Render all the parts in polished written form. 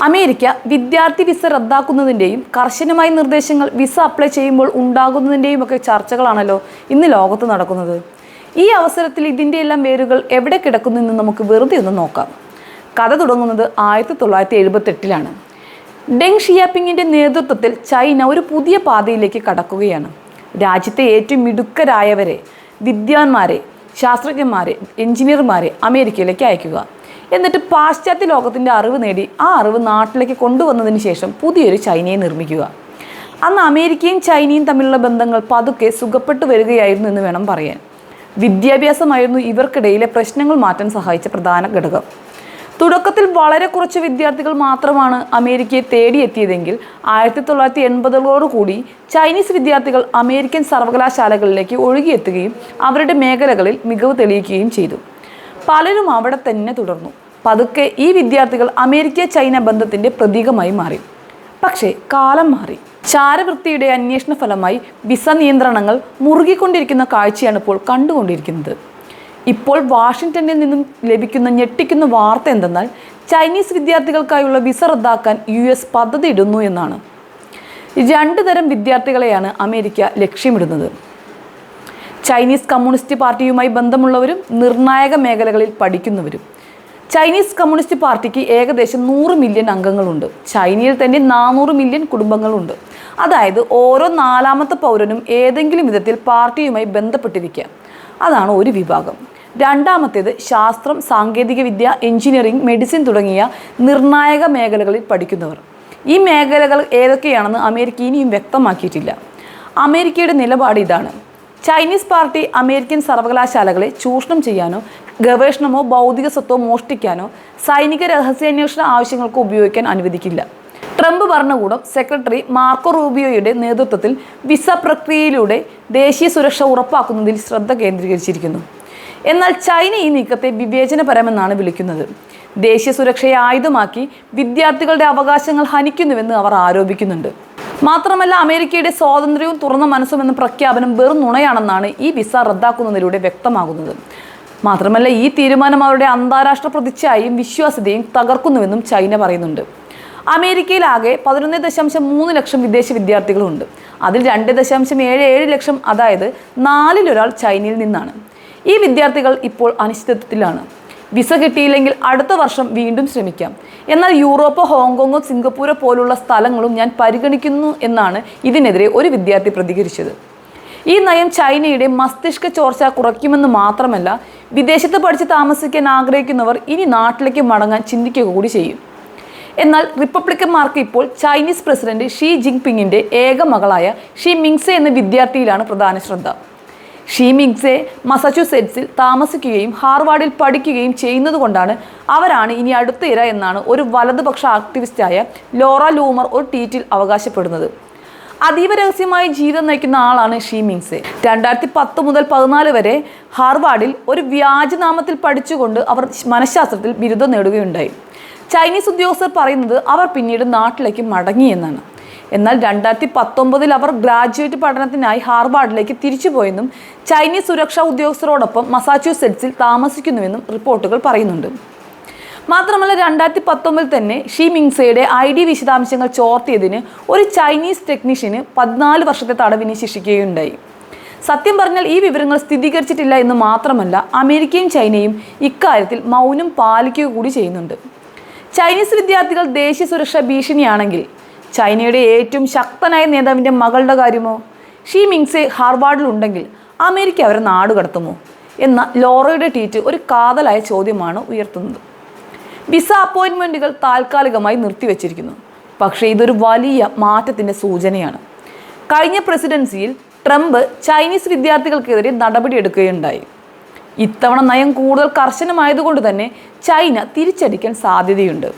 America വിദ്യാർത്ഥി visa റദ്ദാക്കുന്നതിൻ്റെയും കർശനമായ നിർദ്ദേശങ്ങൾ വിസ അപ്ലൈ ചെയ്യുമ്പോൾ ഉണ്ടാകുന്നതിൻ്റെയും ഒക്കെ ചർച്ചകളാണല്ലോ ഇന്ന് ലോകത്ത് നടക്കുന്നത്. ഈ അവസരത്തിൽ ഇതിൻ്റെ എല്ലാം വേരുകൾ എവിടെ കിടക്കുന്നു എന്ന് നമുക്ക് വെറുതെ ഒന്ന് നോക്കാം. കഥ തുടങ്ങുന്നത് 1978-ലാണ്. ഡെങ് ഷിയാപിങ്ങിൻ്റെ നേതൃത്വത്തിൽ ചൈന ഒരു പുതിയ പാതയിലേക്ക് കടക്കുകയാണ്. രാജ്യത്തെ ഏറ്റവും മിടുക്കരായവരെ, വിദ്വാൻമാരെ, ശാസ്ത്രജ്ഞന്മാരെ, എഞ്ചിനീയർമാരെ അമേരിക്കയിലേക്ക് അയക്കുക. എന്നിട്ട് പാശ്ചാത്യ ലോകത്തിൻ്റെ അറിവ് നേടി ആ അറിവ് നാട്ടിലേക്ക് കൊണ്ടുവന്നതിന് ശേഷം പുതിയൊരു ചൈനയെ നിർമ്മിക്കുക. അന്ന് അമേരിക്കയും ചൈനയും തമ്മിലുള്ള ബന്ധങ്ങൾ പതുക്കെ സുഖപ്പെട്ടു വരികയായിരുന്നു എന്ന് വേണം പറയാൻ. വിദ്യാഭ്യാസമായിരുന്നു ഇവർക്കിടയിലെ പ്രശ്നങ്ങൾ മാറ്റാൻ സഹായിച്ച പ്രധാന ഘടകം. തുടക്കത്തിൽ വളരെ കുറച്ച് വിദ്യാർത്ഥികൾ മാത്രമാണ് അമേരിക്കയെ തേടിയെത്തിയതെങ്കിൽ 1980-കളോടുകൂടി ചൈനീസ് വിദ്യാർത്ഥികൾ അമേരിക്കൻ സർവകലാശാലകളിലേക്ക് ഒഴുകിയെത്തുകയും അവരുടെ മേഖലകളിൽ മികവ് തെളിയിക്കുകയും ചെയ്തു. പലരും അവിടെ തന്നെ തുടർന്നു. പതുക്കെ ഈ വിദ്യാർത്ഥികൾ അമേരിക്ക ചൈന ബന്ധത്തിൻ്റെ പ്രതീകമായി മാറി. പക്ഷേ കാലം മാറി. ചാരവൃത്തിയുടെ അന്വേഷണ ഫലമായി വിസ നിയന്ത്രണങ്ങൾ മുറുകിക്കൊണ്ടിരിക്കുന്ന കാഴ്ചയാണ് ഇപ്പോൾ കണ്ടുകൊണ്ടിരിക്കുന്നത്. ഇപ്പോൾ വാഷിങ്ടണിൽ നിന്നും ലഭിക്കുന്ന ഞെട്ടിക്കുന്ന വാർത്ത എന്തെന്നാൽ ചൈനീസ് വിദ്യാർത്ഥികൾക്കായുള്ള വിസ റദ്ദാക്കാൻ US പദ്ധതിയിടുന്നു എന്നാണ്. 2 തരം വിദ്യാർത്ഥികളെയാണ് അമേരിക്ക ലക്ഷ്യമിടുന്നത്. ചൈനീസ് കമ്മ്യൂണിസ്റ്റ് പാർട്ടിയുമായി ബന്ധമുള്ളവരും നിർണായക മേഖലകളിൽ പഠിക്കുന്നവരും. ചൈനീസ് കമ്മ്യൂണിസ്റ്റ് പാർട്ടിക്ക് ഏകദേശം 100 മില്യൺ അംഗങ്ങളുണ്ട്. ചൈനയിൽ തന്നെ 400 മില്യൺ കുടുംബങ്ങളുണ്ട്. അതായത് ഓരോ 4ാമത്തെ പൗരനും ഏതെങ്കിലും വിധത്തിൽ പാർട്ടിയുമായി ബന്ധപ്പെട്ടിരിക്കാം. അതാണ് ഒരു വിഭാഗം. രണ്ടാമത്തേത് ശാസ്ത്രം, സാങ്കേതികവിദ്യ, എഞ്ചിനീയറിംഗ്, മെഡിസിൻ തുടങ്ങിയ നിർണായക മേഖലകളിൽ പഠിക്കുന്നവർ. ഈ മേഖലകൾ ഏതൊക്കെയാണെന്ന് അമേരിക്ക ഇനിയും വ്യക്തമാക്കിയിട്ടില്ല. അമേരിക്കയുടെ നിലപാട് ഇതാണ്: ചൈനീസ് പാർട്ടി അമേരിക്കൻ സർവകലാശാലകളെ ചൂഷണം ചെയ്യാനോ ഗവേഷണമോ ഭൗതിക സ്വത്തോ മോഷ്ടിക്കാനോ സൈനിക രഹസ്യാന്വേഷണ ആവശ്യങ്ങൾക്കോ ഉപയോഗിക്കാൻ അനുവദിക്കില്ല. ട്രംപ് ഭരണകൂടം സെക്രട്ടറി മാർക്കോ റൂബിയോയുടെ നേതൃത്വത്തിൽ വിസ പ്രക്രിയയിലൂടെ ദേശീയ സുരക്ഷ ഉറപ്പാക്കുന്നതിൽ ശ്രദ്ധ കേന്ദ്രീകരിച്ചിരിക്കുന്നു. എന്നാൽ ചൈന ഈ നീക്കത്തെ വിവേചനപരമെന്നാണ് വിളിക്കുന്നത്. ദേശീയ സുരക്ഷയെ ആയുധമാക്കി വിദ്യാർത്ഥികളുടെ അവകാശങ്ങൾ ഹനിക്കുന്നുവെന്ന് അവർ ആരോപിക്കുന്നുണ്ട്. മാത്രമല്ല, അമേരിക്കയുടെ സ്വാതന്ത്ര്യവും തുറന്ന മനസ്സും എന്ന പ്രഖ്യാപനം വെറും നുണയാണെന്നാണ് ഈ വിസ റദ്ദാക്കുന്നതിലൂടെ വ്യക്തമാകുന്നത്. മാത്രമല്ല, ഈ തീരുമാനം അവരുടെ അന്താരാഷ്ട്ര പ്രതിച്ഛായയും വിശ്വാസ്യതയും തകർക്കുന്നുവെന്നും ചൈന പറയുന്നുണ്ട്. അമേരിക്കയിലാകെ 11.3 ലക്ഷം വിദേശ വിദ്യാർത്ഥികളുണ്ട്. അതിൽ 2.77 ലക്ഷം, അതായത് 4-ൽ 1 ചൈനയിൽ നിന്നാണ്. ഈ വിദ്യാർത്ഥികൾ ഇപ്പോൾ അനിശ്ചിതത്വത്തിലാണ്. വിസ കിട്ടിയില്ലെങ്കിൽ അടുത്ത വർഷം വീണ്ടും ശ്രമിക്കാം. എന്നാൽ യൂറോപ്പോ ഹോങ്കോങ്ങോ സിംഗപ്പൂരോ പോലുള്ള സ്ഥലങ്ങളും ഞാൻ പരിഗണിക്കുന്നു എന്നാണ് ഇതിനെതിരെ ഒരു വിദ്യാർത്ഥി പ്രതികരിച്ചത്. ഈ നയം ചൈനയുടെ മസ്തിഷ്ക ചോർച്ച കുറയ്ക്കുമെന്ന് മാത്രമല്ല, വിദേശത്ത് പഠിച്ച് താമസിക്കാൻ ആഗ്രഹിക്കുന്നവർ ഇനി നാട്ടിലേക്ക് മടങ്ങാൻ ചിന്തിക്കുക കൂടി ചെയ്യും. എന്നാൽ റിപ്പബ്ലിക്കന്മാർക്ക് ഇപ്പോൾ ചൈനീസ് പ്രസിഡന്റ് ഷീ ജിൻപിങ്ങിൻ്റെ ഏക മകളായ ഷീ മിങ്സെ എന്ന വിദ്യാർത്ഥിയിലാണ് പ്രധാന ശ്രദ്ധ. ഷീ മിങ്സെ മസാച്യുസെറ്റ്സിൽ താമസിക്കുകയും ഹാർവാർഡിൽ പഠിക്കുകയും ചെയ്യുന്നതുകൊണ്ടാണ് അവരാണ് ഇനി അടുത്ത ഇര എന്നാണ് ഒരു വലതുപക്ഷ ആക്ടിവിസ്റ്റായ ലോറ ലൂമർ ഒരു ട്വീറ്റിൽ അവകാശപ്പെടുന്നത്. അതീവ രഹസ്യമായി ജീവിതം നയിക്കുന്ന ആളാണ് ഷീ മിങ്സെ. 2010 മുതൽ 2014 വരെ ഹാർവാർഡിൽ ഒരു വ്യാജനാമത്തിൽ പഠിച്ചുകൊണ്ട് അവർ മനഃശാസ്ത്രത്തിൽ ബിരുദം നേടുകയുണ്ടായി. ചൈനീസ് ഉദ്യോഗസ്ഥർ പറയുന്നത് അവർ പിന്നീട് നാട്ടിലേക്ക് മടങ്ങി എന്നാണ്. എന്നാൽ 2019 അവർ ഗ്രാജുവേറ്റ് പഠനത്തിനായി ഹാർവാർഡിലേക്ക് തിരിച്ചുപോയെന്നും ചൈനീസ് സുരക്ഷാ ഉദ്യോഗസ്ഥരോടൊപ്പം മസാച്യുസെറ്റ്സിൽ താമസിക്കുന്നുവെന്നും റിപ്പോർട്ടുകൾ പറയുന്നുണ്ട്. മാത്രമല്ല, 2019 തന്നെ ഷീ മിങ്സയുടെ ID വിശദാംശങ്ങൾ ചോർത്തിയതിന് ഒരു ചൈനീസ് ടെക്നീഷ്യന് 14 വർഷത്തെ തടവിന് ശിക്ഷിക്കുകയുണ്ടായി. സത്യം പറഞ്ഞാൽ ഈ വിവരങ്ങൾ സ്ഥിരീകരിച്ചിട്ടില്ല എന്ന് മാത്രമല്ല, അമേരിക്കയും ചൈനയും ഇക്കാര്യത്തിൽ മൗനം പാലിക്കുക കൂടി ചെയ്യുന്നുണ്ട്. ചൈനീസ് വിദ്യാർത്ഥികൾ ദേശീയ സുരക്ഷാ ഭീഷണിയാണെങ്കിൽ ചൈനയുടെ ഏറ്റവും ശക്തനായ നേതാവിൻ്റെ മകളുടെ കാര്യമോ? ഷീ മിങ്സെ ഹാർവാർഡിൽ ഉണ്ടെങ്കിൽ അമേരിക്ക അവരെ നാടുകടത്തുമോ എന്ന ലോറയുടെ ട്വീറ്റ് ഒരു കാതലായ ചോദ്യമാണ് ഉയർത്തുന്നത്. വിസ അപ്പോയിൻമെൻറ്റുകൾ താൽക്കാലികമായി നിർത്തിവെച്ചിരിക്കുന്നു. പക്ഷേ ഇതൊരു വലിയ മാറ്റത്തിൻ്റെ സൂചനയാണ്. കഴിഞ്ഞ പ്രസിഡൻസിയിൽ ട്രംപ് ചൈനീസ് വിദ്യാർത്ഥികൾക്കെതിരെ നടപടിയെടുക്കുകയുണ്ടായി. ഇത്തവണ നയം കൂടുതൽ കർശനമായതുകൊണ്ട് തന്നെ ചൈന തിരിച്ചടിക്കാൻ സാധ്യതയുണ്ട്.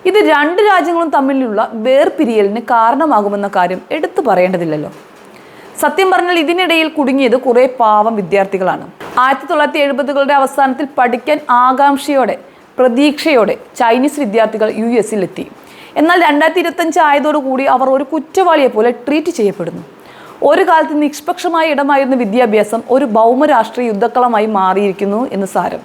ഇത് 2 രാജ്യങ്ങളും തമ്മിലുള്ള വേർപിരിയലിന് കാരണമാകുമെന്ന കാര്യം എടുത്തു പറയേണ്ടതില്ലല്ലോ. സത്യം പറഞ്ഞാൽ ഇതിനിടയിൽ കുടുങ്ങിയത് കുറേ പാവം വിദ്യാർത്ഥികളാണ്. 1970-കളുടെ അവസാനത്തിൽ പഠിക്കാൻ ആകാംക്ഷയോടെ, പ്രതീക്ഷയോടെ ചൈനീസ് വിദ്യാർത്ഥികൾ US-ലെത്തി. എന്നാൽ 2025 ആയതോടുകൂടി അവർ ഒരു കുറ്റവാളിയെ പോലെ ട്രീറ്റ് ചെയ്യപ്പെടുന്നു. ഒരു കാലത്ത് നിഷ്പക്ഷമായ ഇടമായിരുന്ന വിദ്യാഭ്യാസം ഒരു ഭൗമരാഷ്ട്രീയ യുദ്ധക്കളമായി മാറിയിരിക്കുന്നു എന്ന് സാരം.